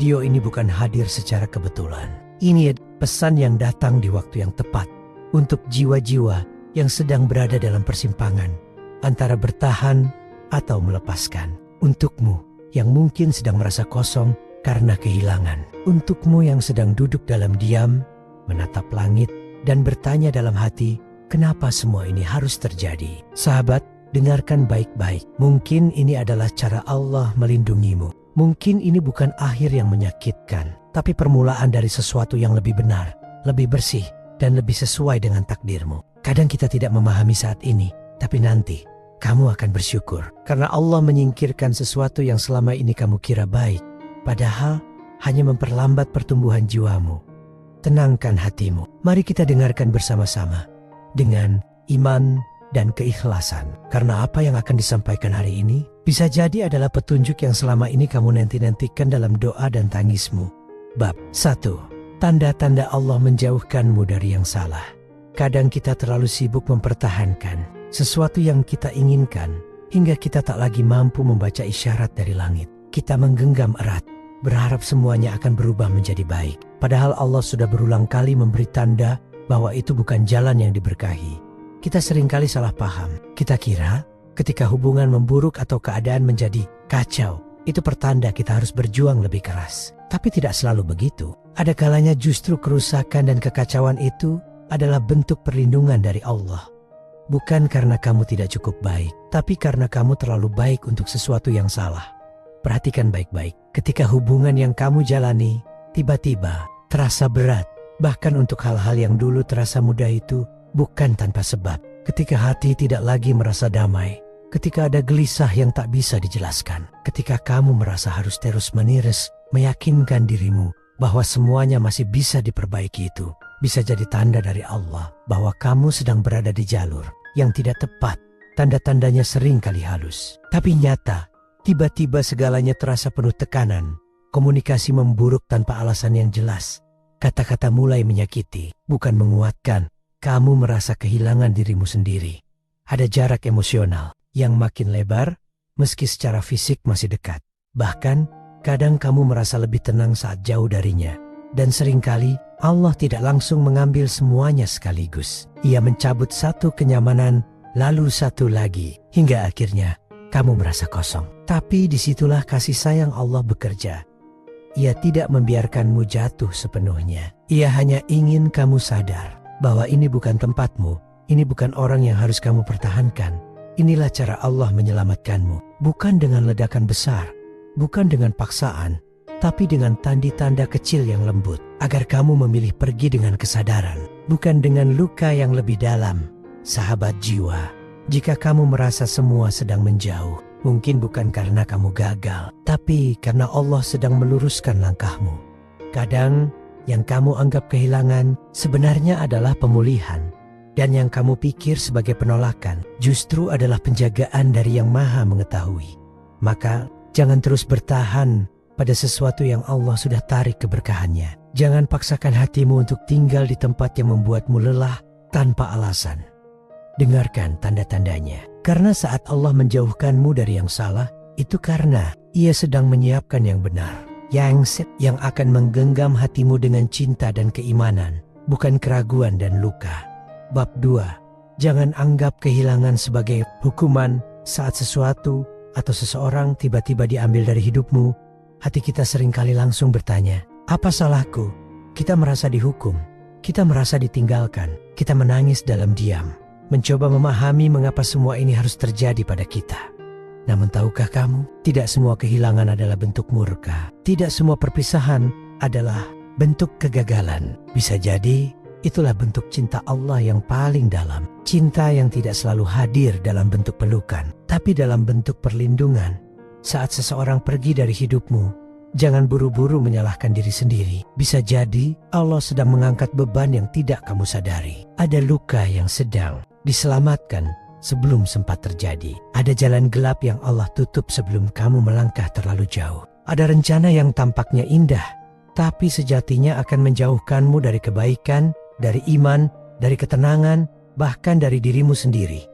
Video ini bukan hadir secara kebetulan. Ini pesan yang datang di waktu yang tepat untuk jiwa-jiwa yang sedang berada dalam persimpangan antara bertahan atau melepaskan. Untukmu yang mungkin sedang merasa kosong karena kehilangan. Untukmu yang sedang duduk dalam diam, menatap langit, dan bertanya dalam hati, kenapa semua ini harus terjadi? Sahabat, dengarkan baik-baik. Mungkin ini adalah cara Allah melindungimu. Mungkin ini bukan akhir yang menyakitkan, tapi permulaan dari sesuatu yang lebih benar, lebih bersih, dan lebih sesuai dengan takdirmu. Kadang kita tidak memahami saat ini, tapi nanti kamu akan bersyukur karena Allah menyingkirkan sesuatu yang selama ini kamu kira baik, padahal hanya memperlambat pertumbuhan jiwamu. Tenangkan hatimu. Mari kita dengarkan bersama-sama dengan iman dan keikhlasan. Karena apa yang akan disampaikan hari ini bisa jadi adalah petunjuk yang selama ini kamu nanti-nantikan dalam doa dan tangismu. Bab 1. Tanda-tanda Allah menjauhkanmu dari yang salah. Kadang kita terlalu sibuk mempertahankan sesuatu yang kita inginkan hingga kita tak lagi mampu membaca isyarat dari langit. Kita menggenggam erat, berharap semuanya akan berubah menjadi baik. Padahal Allah sudah berulang kali memberi tanda bahwa itu bukan jalan yang diberkahi. Kita seringkali salah paham. Kita kira ketika hubungan memburuk atau keadaan menjadi kacau, itu pertanda kita harus berjuang lebih keras. Tapi tidak selalu begitu. Ada kalanya justru kerusakan dan kekacauan itu adalah bentuk perlindungan dari Allah. Bukan karena kamu tidak cukup baik, tapi karena kamu terlalu baik untuk sesuatu yang salah. Perhatikan baik-baik. Ketika hubungan yang kamu jalani tiba-tiba terasa berat, bahkan untuk hal-hal yang dulu terasa mudah itu bukan tanpa sebab. Ketika hati tidak lagi merasa damai, ketika ada gelisah yang tak bisa dijelaskan, ketika kamu merasa harus terus-menerus meyakinkan dirimu bahwa semuanya masih bisa diperbaiki, itu bisa jadi tanda dari Allah bahwa kamu sedang berada di jalur yang tidak tepat. Tanda-tandanya sering kali halus, tapi nyata. Tiba-tiba segalanya terasa penuh tekanan. Komunikasi memburuk tanpa alasan yang jelas. Kata-kata mulai menyakiti, bukan menguatkan. Kamu merasa kehilangan dirimu sendiri. Ada jarak emosional yang makin lebar, meski secara fisik masih dekat. Bahkan, kadang kamu merasa lebih tenang saat jauh darinya. Dan seringkali, Allah tidak langsung mengambil semuanya sekaligus. Ia mencabut satu kenyamanan, lalu satu lagi. Hingga akhirnya, kamu merasa kosong. Tapi disitulah kasih sayang Allah bekerja. Ia tidak membiarkanmu jatuh sepenuhnya. Ia hanya ingin kamu sadar bahwa ini bukan tempatmu, ini bukan orang yang harus kamu pertahankan. Inilah cara Allah menyelamatkanmu. Bukan dengan ledakan besar, bukan dengan paksaan, tapi dengan tanda-tanda kecil yang lembut. Agar kamu memilih pergi dengan kesadaran, bukan dengan luka yang lebih dalam. Sahabat jiwa, jika kamu merasa semua sedang menjauh, mungkin bukan karena kamu gagal, tapi karena Allah sedang meluruskan langkahmu. Kadang, yang kamu anggap kehilangan sebenarnya adalah pemulihan. Dan yang kamu pikir sebagai penolakan justru adalah penjagaan dari Yang Maha Mengetahui. Maka, jangan terus bertahan pada sesuatu yang Allah sudah tarik keberkahannya. Jangan paksakan hatimu untuk tinggal di tempat yang membuatmu lelah tanpa alasan. Dengarkan tanda-tandanya. Karena saat Allah menjauhkanmu dari yang salah, itu karena Ia sedang menyiapkan yang benar. Yang akan menggenggam hatimu dengan cinta dan keimanan, bukan keraguan dan luka. Bab 2. Jangan anggap kehilangan sebagai hukuman. Saat sesuatu atau seseorang tiba-tiba diambil dari hidupmu, hati kita seringkali langsung bertanya, apa salahku? Kita merasa dihukum, kita merasa ditinggalkan, kita menangis dalam diam. Mencoba memahami mengapa semua ini harus terjadi pada kita. Namun tahukah kamu, tidak semua kehilangan adalah bentuk murka. Tidak semua perpisahan adalah bentuk kegagalan. Bisa jadi, itulah bentuk cinta Allah yang paling dalam. Cinta yang tidak selalu hadir dalam bentuk pelukan, tapi dalam bentuk perlindungan. Saat seseorang pergi dari hidupmu, jangan buru-buru menyalahkan diri sendiri. Bisa jadi, Allah sedang mengangkat beban yang tidak kamu sadari. Ada luka yang sedang diselamatkan sebelum sempat terjadi. Ada jalan gelap yang Allah tutup sebelum kamu melangkah terlalu jauh. Ada rencana yang tampaknya indah, tapi sejatinya akan menjauhkanmu dari kebaikan, dari iman, dari ketenangan, bahkan dari dirimu sendiri.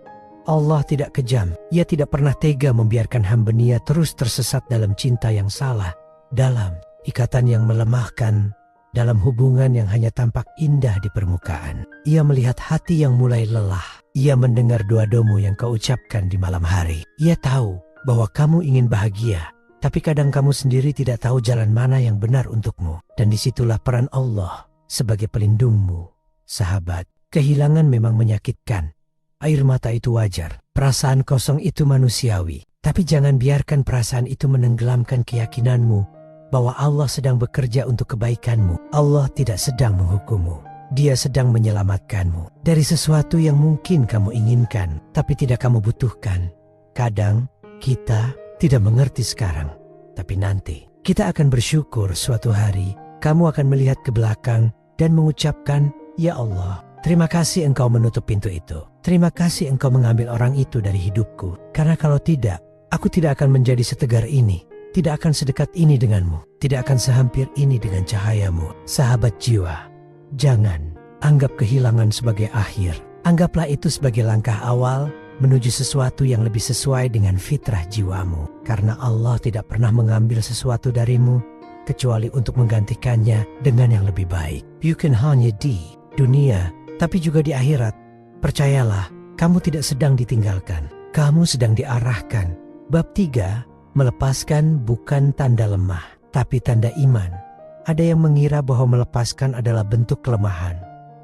Allah tidak kejam. Ia tidak pernah tega membiarkan hamba-Nya terus tersesat dalam cinta yang salah, dalam ikatan yang melemahkan dalam hubungan yang hanya tampak indah di permukaan. Ia melihat hati yang mulai lelah. Ia mendengar doa-doamu yang kau ucapkan di malam hari. Ia tahu bahwa kamu ingin bahagia, tapi kadang kamu sendiri tidak tahu jalan mana yang benar untukmu. Dan disitulah peran Allah sebagai pelindungmu. Sahabat, kehilangan memang menyakitkan. Air mata itu wajar. Perasaan kosong itu manusiawi. Tapi jangan biarkan perasaan itu menenggelamkan keyakinanmu bahwa Allah sedang bekerja untuk kebaikanmu. Allah tidak sedang menghukummu. Dia sedang menyelamatkanmu dari sesuatu yang mungkin kamu inginkan, tapi tidak kamu butuhkan. Kadang kita tidak mengerti sekarang, tapi nanti kita akan bersyukur suatu hari. Kamu akan melihat ke belakang dan mengucapkan, "Ya Allah, terima kasih Engkau menutup pintu itu. Terima kasih Engkau mengambil orang itu dari hidupku. Karena kalau tidak, aku tidak akan menjadi setegar ini, tidak akan sedekat ini denganmu, tidak akan sehampir ini dengan cahayamu." Sahabat jiwa, jangan anggap kehilangan sebagai akhir. Anggaplah itu sebagai langkah awal menuju sesuatu yang lebih sesuai dengan fitrah jiwamu. Karena Allah tidak pernah mengambil sesuatu darimu kecuali untuk menggantikannya dengan yang lebih baik. Bukan hanya di dunia, tapi juga di akhirat. Percayalah, kamu tidak sedang ditinggalkan. Kamu sedang diarahkan. Bab 3, melepaskan bukan tanda lemah, tapi tanda iman. Ada yang mengira bahwa melepaskan adalah bentuk kelemahan,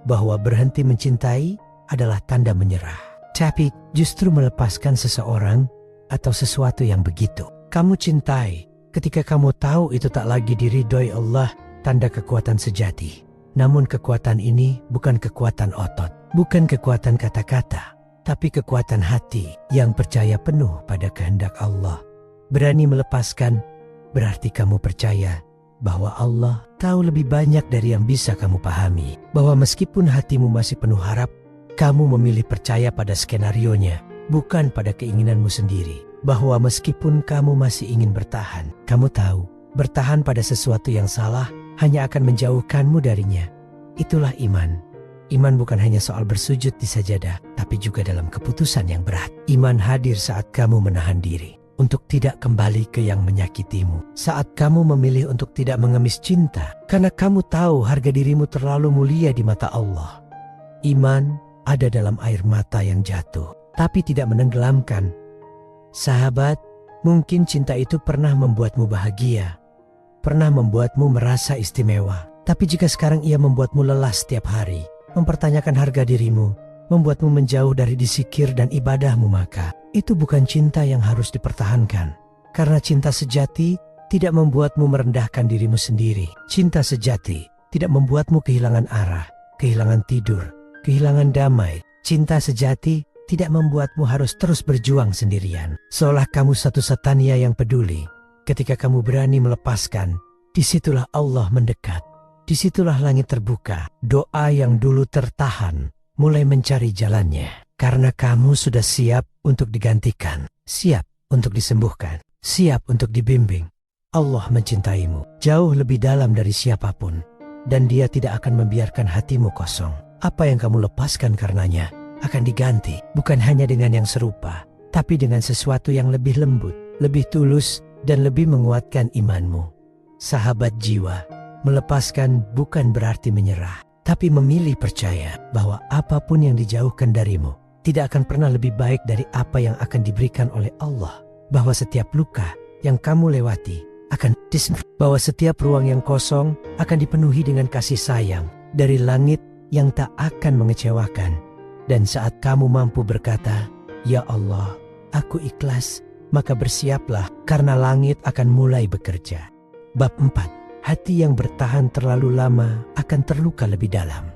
bahwa berhenti mencintai adalah tanda menyerah. Tapi justru melepaskan seseorang atau sesuatu yang begitu kamu cintai, ketika kamu tahu itu tak lagi diridhoi Allah, tanda kekuatan sejati. Namun kekuatan ini bukan kekuatan otot, bukan kekuatan kata-kata, tapi kekuatan hati yang percaya penuh pada kehendak Allah. Berani melepaskan berarti kamu percaya bahwa Allah tahu lebih banyak dari yang bisa kamu pahami. Bahwa meskipun hatimu masih penuh harap, kamu memilih percaya pada skenarionya, bukan pada keinginanmu sendiri. Bahwa meskipun kamu masih ingin bertahan, kamu tahu bertahan pada sesuatu yang salah hanya akan menjauhkanmu darinya. Itulah iman. Iman bukan hanya soal bersujud di sajadah, tapi juga dalam keputusan yang berat. Iman hadir saat kamu menahan diri untuk tidak kembali ke yang menyakitimu. Saat kamu memilih untuk tidak mengemis cinta, karena kamu tahu harga dirimu terlalu mulia di mata Allah. Iman ada dalam air mata yang jatuh, tapi tidak menenggelamkan. Sahabat, mungkin cinta itu pernah membuatmu bahagia, pernah membuatmu merasa istimewa. Tapi jika sekarang ia membuatmu lelah setiap hari, mempertanyakan harga dirimu, membuatmu menjauh dari disikir dan ibadahmu, maka itu bukan cinta yang harus dipertahankan. Karena cinta sejati tidak membuatmu merendahkan dirimu sendiri. Cinta sejati tidak membuatmu kehilangan arah, kehilangan tidur, kehilangan damai. Cinta sejati tidak membuatmu harus terus berjuang sendirian, seolah kamu satu-satunya yang peduli. Ketika kamu berani melepaskan, disitulah Allah mendekat. Disitulah langit terbuka. Doa yang dulu tertahan mulai mencari jalannya. Karena kamu sudah siap untuk digantikan, siap untuk disembuhkan, siap untuk dibimbing. Allah mencintaimu jauh lebih dalam dari siapapun, dan Dia tidak akan membiarkan hatimu kosong. Apa yang kamu lepaskan karenanya akan diganti, bukan hanya dengan yang serupa, tapi dengan sesuatu yang lebih lembut, lebih tulus, dan lebih menguatkan imanmu. Sahabat jiwa, melepaskan bukan berarti menyerah, tapi memilih percaya bahwa apapun yang dijauhkan darimu tidak akan pernah lebih baik dari apa yang akan diberikan oleh Allah. Bahwa setiap luka yang kamu lewati akan bahwa setiap ruang yang kosong akan dipenuhi dengan kasih sayang dari langit yang tak akan mengecewakan. Dan saat kamu mampu berkata, "Ya Allah, aku ikhlas," maka bersiaplah karena langit akan mulai bekerja. Bab 4. Hati yang bertahan terlalu lama akan terluka lebih dalam.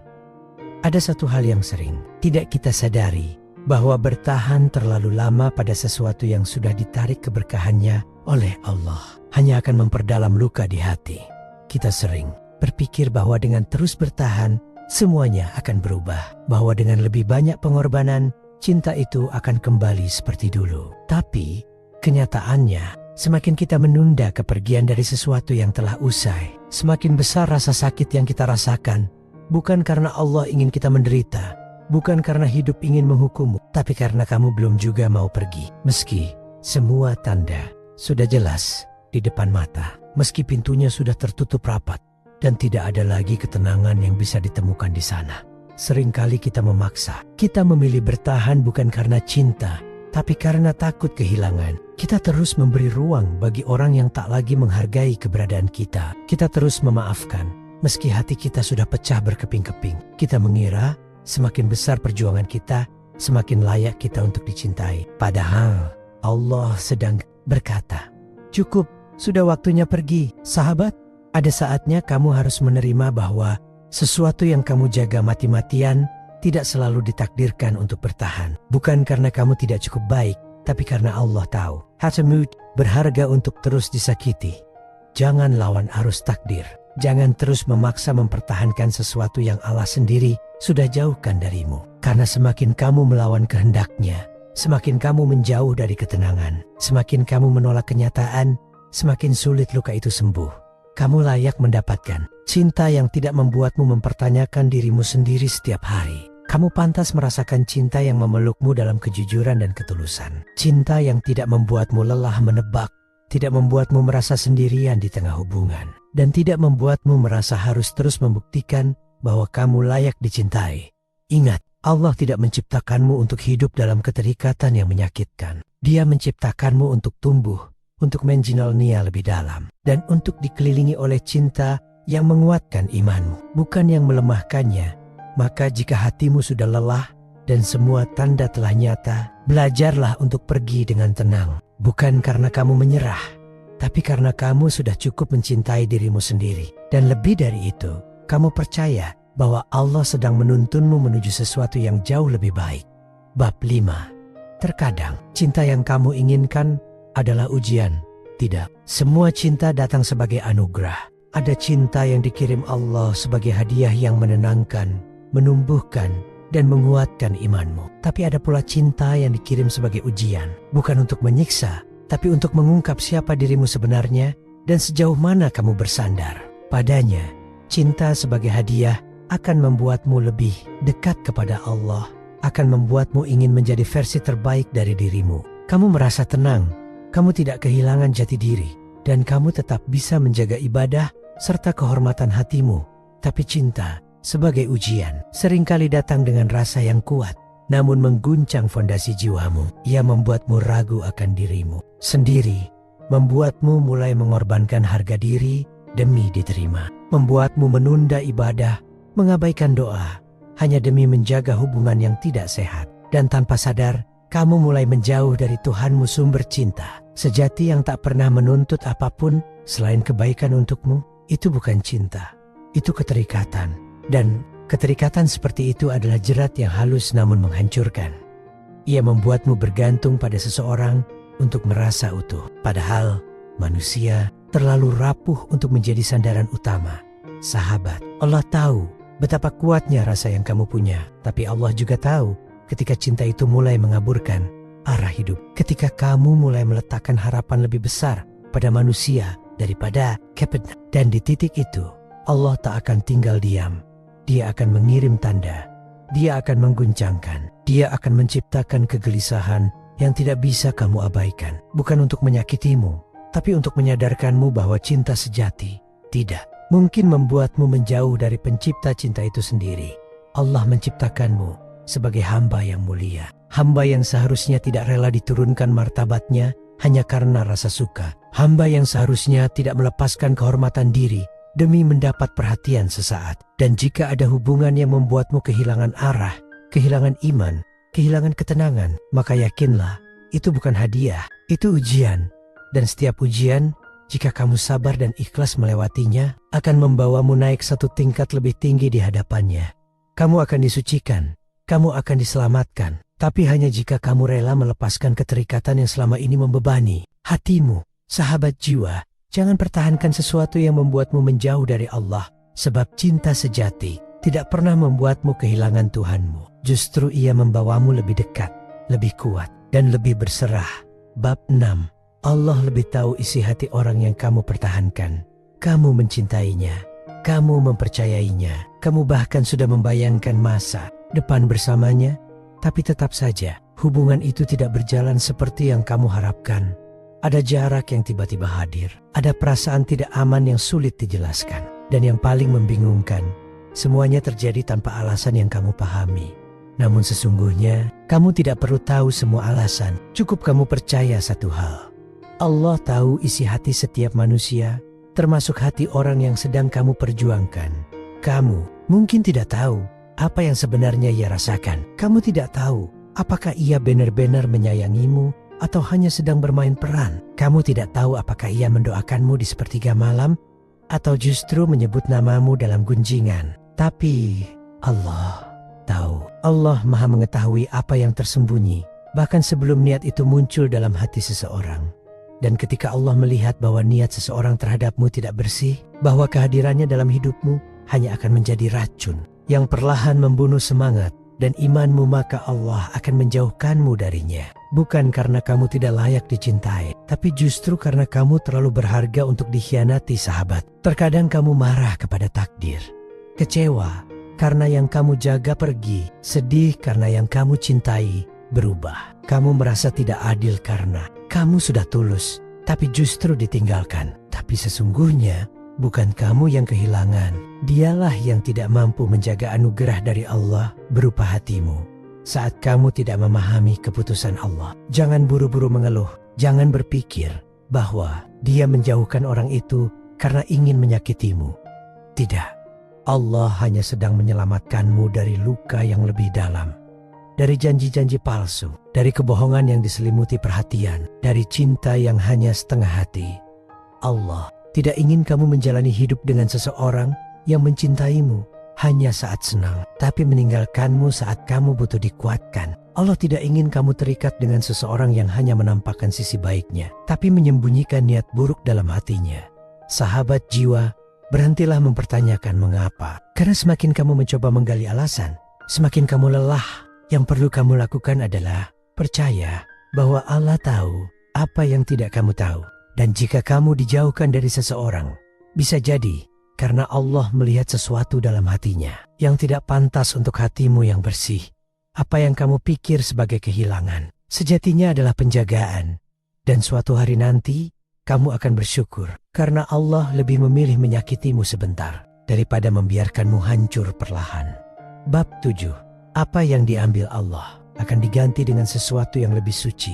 Ada satu hal yang sering tidak kita sadari, bahwa bertahan terlalu lama pada sesuatu yang sudah ditarik keberkahannya oleh Allah hanya akan memperdalam luka di hati. Kita sering berpikir bahwa dengan terus bertahan, semuanya akan berubah. Bahwa dengan lebih banyak pengorbanan, cinta itu akan kembali seperti dulu. Tapi kenyataannya, semakin kita menunda kepergian dari sesuatu yang telah usai, semakin besar rasa sakit yang kita rasakan. Bukan karena Allah ingin kita menderita, bukan karena hidup ingin menghukummu, tapi karena kamu belum juga mau pergi. Meski semua tanda sudah jelas di depan mata. meski pintunya sudah tertutup rapat dan tidak ada lagi ketenangan yang bisa ditemukan di sana. Seringkali kita memaksa, kita memilih bertahan bukan karena cinta, tapi karena takut kehilangan. Kita terus memberi ruang bagi orang yang tak lagi menghargai keberadaan kita. Kita terus memaafkan, meski hati kita sudah pecah berkeping-keping. Kita mengira semakin besar perjuangan kita, semakin layak kita untuk dicintai. Padahal Allah sedang berkata, "Cukup, sudah waktunya pergi." Sahabat, ada saatnya kamu harus menerima bahwa sesuatu yang kamu jaga mati-matian tidak selalu ditakdirkan untuk bertahan. Bukan karena kamu tidak cukup baik, tapi karena Allah tahu. Hatamud, berharga untuk terus disakiti. Jangan lawan arus takdir. Jangan terus memaksa mempertahankan sesuatu yang Allah sendiri sudah jauhkan darimu. Karena semakin kamu melawan kehendaknya, semakin kamu menjauh dari ketenangan. Semakin kamu menolak kenyataan, semakin sulit luka itu sembuh. Kamu layak mendapatkan cinta yang tidak membuatmu mempertanyakan dirimu sendiri setiap hari. Kamu pantas merasakan cinta yang memelukmu dalam kejujuran dan ketulusan. Cinta yang tidak membuatmu lelah menebak, tidak membuatmu merasa sendirian di tengah hubungan, dan tidak membuatmu merasa harus terus membuktikan bahwa kamu layak dicintai. Ingat, Allah tidak menciptakanmu untuk hidup dalam keterikatan yang menyakitkan. Dia menciptakanmu untuk tumbuh, untuk mengenalnya lebih dalam, dan untuk dikelilingi oleh cinta yang menguatkan imanmu, bukan yang melemahkannya. Maka jika hatimu sudah lelah dan semua tanda telah nyata, belajarlah untuk pergi dengan tenang. Bukan karena kamu menyerah, tapi karena kamu sudah cukup mencintai dirimu sendiri. Dan lebih dari itu, kamu percaya bahwa Allah sedang menuntunmu menuju sesuatu yang jauh lebih baik. Bab 5. Terkadang, cinta yang kamu inginkan adalah ujian. Tidak, semua cinta datang sebagai anugerah. Ada cinta yang dikirim Allah sebagai hadiah yang menenangkan, menumbuhkan, dan menguatkan imanmu. Tapi ada pula cinta yang dikirim sebagai ujian, bukan untuk menyiksa, tapi untuk mengungkap siapa dirimu sebenarnya dan sejauh mana kamu bersandar padanya. Cinta sebagai hadiah akan membuatmu lebih dekat kepada Allah, akan membuatmu ingin menjadi versi terbaik dari dirimu. Kamu merasa tenang, kamu tidak kehilangan jati diri, dan kamu tetap bisa menjaga ibadah serta kehormatan hatimu. Tapi cinta sebagai ujian seringkali datang dengan rasa yang kuat, namun mengguncang fondasi jiwamu. Ia membuatmu ragu akan dirimu sendiri, membuatmu mulai mengorbankan harga diri demi diterima, membuatmu menunda ibadah, mengabaikan doa, hanya demi menjaga hubungan yang tidak sehat. Dan tanpa sadar, kamu mulai menjauh dari Tuhanmu sumber cinta sejati yang tak pernah menuntut apapun selain kebaikan untukmu. Itu bukan cinta, itu keterikatan. Dan keterikatan seperti itu adalah jerat yang halus namun menghancurkan. Ia membuatmu bergantung pada seseorang untuk merasa utuh. Padahal manusia terlalu rapuh untuk menjadi sandaran utama. Sahabat, Allah tahu betapa kuatnya rasa yang kamu punya. Tapi Allah juga tahu ketika cinta itu mulai mengaburkan arah hidup. Ketika kamu mulai meletakkan harapan lebih besar pada manusia daripada kepada. Dan di titik itu, Allah tak akan tinggal diam. Dia akan mengirim tanda. Dia akan mengguncangkan. Dia akan menciptakan kegelisahan yang tidak bisa kamu abaikan. Bukan untuk menyakitimu, tapi untuk menyadarkanmu bahwa cinta sejati tidak mungkin membuatmu menjauh dari pencipta cinta itu sendiri. Allah menciptakanmu sebagai hamba yang mulia. Hamba yang seharusnya tidak rela diturunkan martabatnya hanya karena rasa suka. Hamba yang seharusnya tidak melepaskan kehormatan diri demi mendapat perhatian sesaat. Dan jika ada hubungan yang membuatmu kehilangan arah, kehilangan iman, kehilangan ketenangan, maka yakinlah itu bukan hadiah, itu ujian. Dan setiap ujian, jika kamu sabar dan ikhlas melewatinya, akan membawamu naik satu tingkat lebih tinggi di hadapannya. Kamu akan disucikan, kamu akan diselamatkan, tapi hanya jika kamu rela melepaskan keterikatan yang selama ini membebani hatimu. Sahabat jiwa, jangan pertahankan sesuatu yang membuatmu menjauh dari Allah. Sebab cinta sejati tidak pernah membuatmu kehilangan Tuhanmu. Justru ia membawamu lebih dekat, lebih kuat, dan lebih berserah. Bab 6. Allah lebih tahu isi hati orang yang kamu pertahankan. Kamu mencintainya, kamu mempercayainya, kamu bahkan sudah membayangkan masa depan bersamanya. Tapi tetap saja, hubungan itu tidak berjalan seperti yang kamu harapkan. Ada jarak yang tiba-tiba hadir. Ada perasaan tidak aman yang sulit dijelaskan. Dan yang paling membingungkan, semuanya terjadi tanpa alasan yang kamu pahami. Namun sesungguhnya, kamu tidak perlu tahu semua alasan. Cukup kamu percaya satu hal. Allah tahu isi hati setiap manusia, termasuk hati orang yang sedang kamu perjuangkan. Kamu mungkin tidak tahu apa yang sebenarnya ia rasakan. Kamu tidak tahu apakah ia benar-benar menyayangimu atau hanya sedang bermain peran. Kamu tidak tahu apakah ia mendoakanmu di sepertiga malam atau justru menyebut namamu dalam gunjingan. Tapi Allah tahu. Allah Maha mengetahui apa yang tersembunyi, bahkan sebelum niat itu muncul dalam hati seseorang. Dan ketika Allah melihat bahwa niat seseorang terhadapmu tidak bersih, bahwa kehadirannya dalam hidupmu hanya akan menjadi racun yang perlahan membunuh semangat dan imanmu, maka Allah akan menjauhkanmu darinya. Bukan karena kamu tidak layak dicintai, tapi justru karena kamu terlalu berharga untuk dikhianati, sahabat. Terkadang kamu marah kepada takdir, kecewa karena yang kamu jaga pergi, sedih karena yang kamu cintai berubah. Kamu merasa tidak adil karena kamu sudah tulus, tapi justru ditinggalkan. Tapi sesungguhnya bukan kamu yang kehilangan, dialah yang tidak mampu menjaga anugerah dari Allah berupa hatimu. Saat kamu tidak memahami keputusan Allah, jangan buru-buru mengeluh, jangan berpikir bahwa Dia menjauhkan orang itu karena ingin menyakitimu. Tidak, Allah hanya sedang menyelamatkanmu dari luka yang lebih dalam, dari janji-janji palsu, dari kebohongan yang diselimuti perhatian, dari cinta yang hanya setengah hati. Allah tidak ingin kamu menjalani hidup dengan seseorang yang mencintaimu hanya saat senang, tapi meninggalkanmu saat kamu butuh dikuatkan. Allah tidak ingin kamu terikat dengan seseorang yang hanya menampakkan sisi baiknya, tapi menyembunyikan niat buruk dalam hatinya. Sahabat jiwa, berhentilah mempertanyakan mengapa. Karena semakin kamu mencoba menggali alasan, semakin kamu lelah. Yang perlu kamu lakukan adalah percaya bahwa Allah tahu apa yang tidak kamu tahu. Dan jika kamu dijauhkan dari seseorang, bisa jadi karena Allah melihat sesuatu dalam hatinya yang tidak pantas untuk hatimu yang bersih. Apa yang kamu pikir sebagai kehilangan, sejatinya adalah penjagaan. Dan suatu hari nanti, kamu akan bersyukur karena Allah lebih memilih menyakitimu sebentar daripada membiarkanmu hancur perlahan. Bab 7. Apa yang diambil Allah akan diganti dengan sesuatu yang lebih suci.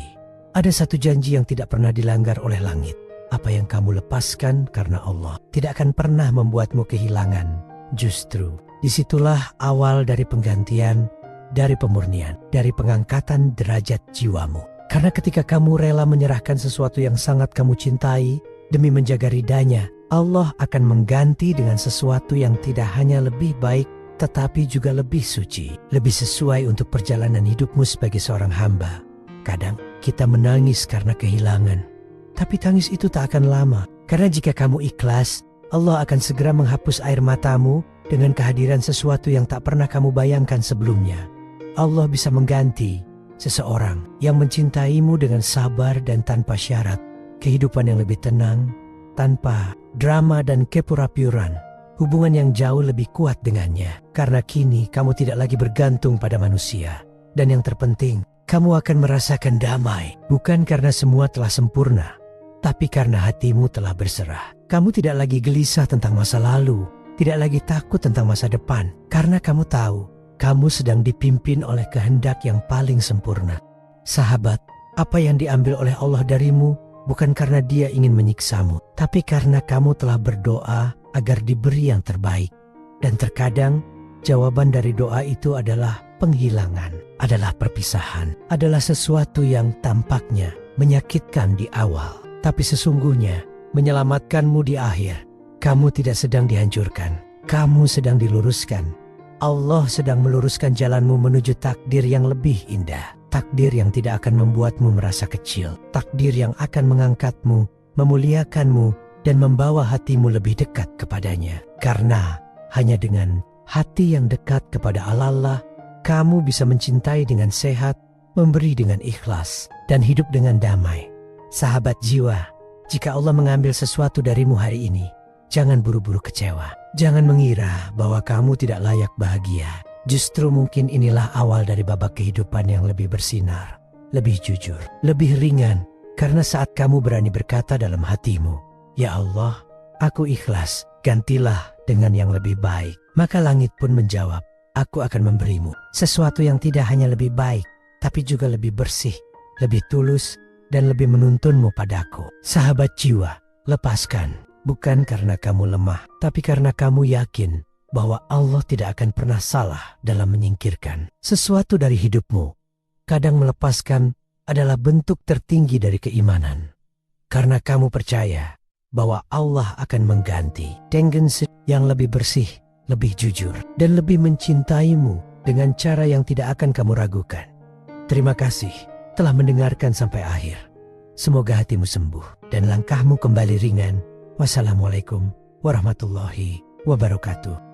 Ada satu janji yang tidak pernah dilanggar oleh langit. Apa yang kamu lepaskan karena Allah tidak akan pernah membuatmu kehilangan. Justru disitulah awal dari penggantian, dari pemurnian, dari pengangkatan derajat jiwamu. Karena ketika kamu rela menyerahkan sesuatu yang sangat kamu cintai demi menjaga ridanya, Allah akan mengganti dengan sesuatu yang tidak hanya lebih baik, tetapi juga lebih suci, lebih sesuai untuk perjalanan hidupmu sebagai seorang hamba. Kadang kita menangis karena kehilangan, tapi tangis itu tak akan lama. Karena jika kamu ikhlas, Allah akan segera menghapus air matamu dengan kehadiran sesuatu yang tak pernah kamu bayangkan sebelumnya. Allah bisa mengganti seseorang yang mencintaimu dengan sabar dan tanpa syarat, kehidupan yang lebih tenang, tanpa drama dan kepura-puran, hubungan yang jauh lebih kuat dengannya. Karena kini kamu tidak lagi bergantung pada manusia. Dan yang terpenting, kamu akan merasakan damai, bukan karena semua telah sempurna, tapi karena hatimu telah berserah. Kamu tidak lagi gelisah tentang masa lalu, tidak lagi takut tentang masa depan, karena kamu tahu, kamu sedang dipimpin oleh kehendak yang paling sempurna. Sahabat, apa yang diambil oleh Allah darimu bukan karena Dia ingin menyiksamu, tapi karena kamu telah berdoa agar diberi yang terbaik. Dan terkadang jawaban dari doa itu adalah penghilangan, adalah perpisahan, adalah sesuatu yang tampaknya menyakitkan di awal, tapi sesungguhnya menyelamatkanmu di akhir. Kamu tidak sedang dihancurkan, kamu sedang diluruskan. Allah sedang meluruskan jalanmu menuju takdir yang lebih indah. Takdir yang tidak akan membuatmu merasa kecil. Takdir yang akan mengangkatmu, memuliakanmu, dan membawa hatimu lebih dekat kepadanya. Karena hanya dengan hati yang dekat kepada Allah, kamu bisa mencintai dengan sehat, memberi dengan ikhlas, dan hidup dengan damai. Sahabat jiwa, jika Allah mengambil sesuatu darimu hari ini, jangan buru-buru kecewa. Jangan mengira bahwa kamu tidak layak bahagia. Justru mungkin inilah awal dari babak kehidupan yang lebih bersinar, lebih jujur, lebih ringan, Karena saat kamu berani berkata dalam hatimu, "Ya Allah, aku ikhlas, gantilah dengan yang lebih baik." Maka langit pun menjawab, "Aku akan memberimu sesuatu yang tidak hanya lebih baik, tapi juga lebih bersih, lebih tulus, dan lebih menuntunmu padaku." Sahabat jiwa, lepaskan. Bukan karena kamu lemah, tapi karena kamu yakin bahwa Allah tidak akan pernah salah dalam menyingkirkan sesuatu dari hidupmu. Kadang melepaskan adalah bentuk tertinggi dari keimanan. Karena kamu percaya bahwa Allah akan mengganti dengan yang lebih bersih, lebih jujur, dan lebih mencintaimu dengan cara yang tidak akan kamu ragukan. Terima kasih telah mendengarkan sampai akhir. Semoga hatimu sembuh dan langkahmu kembali ringan. Wassalamualaikum warahmatullahi wabarakatuh.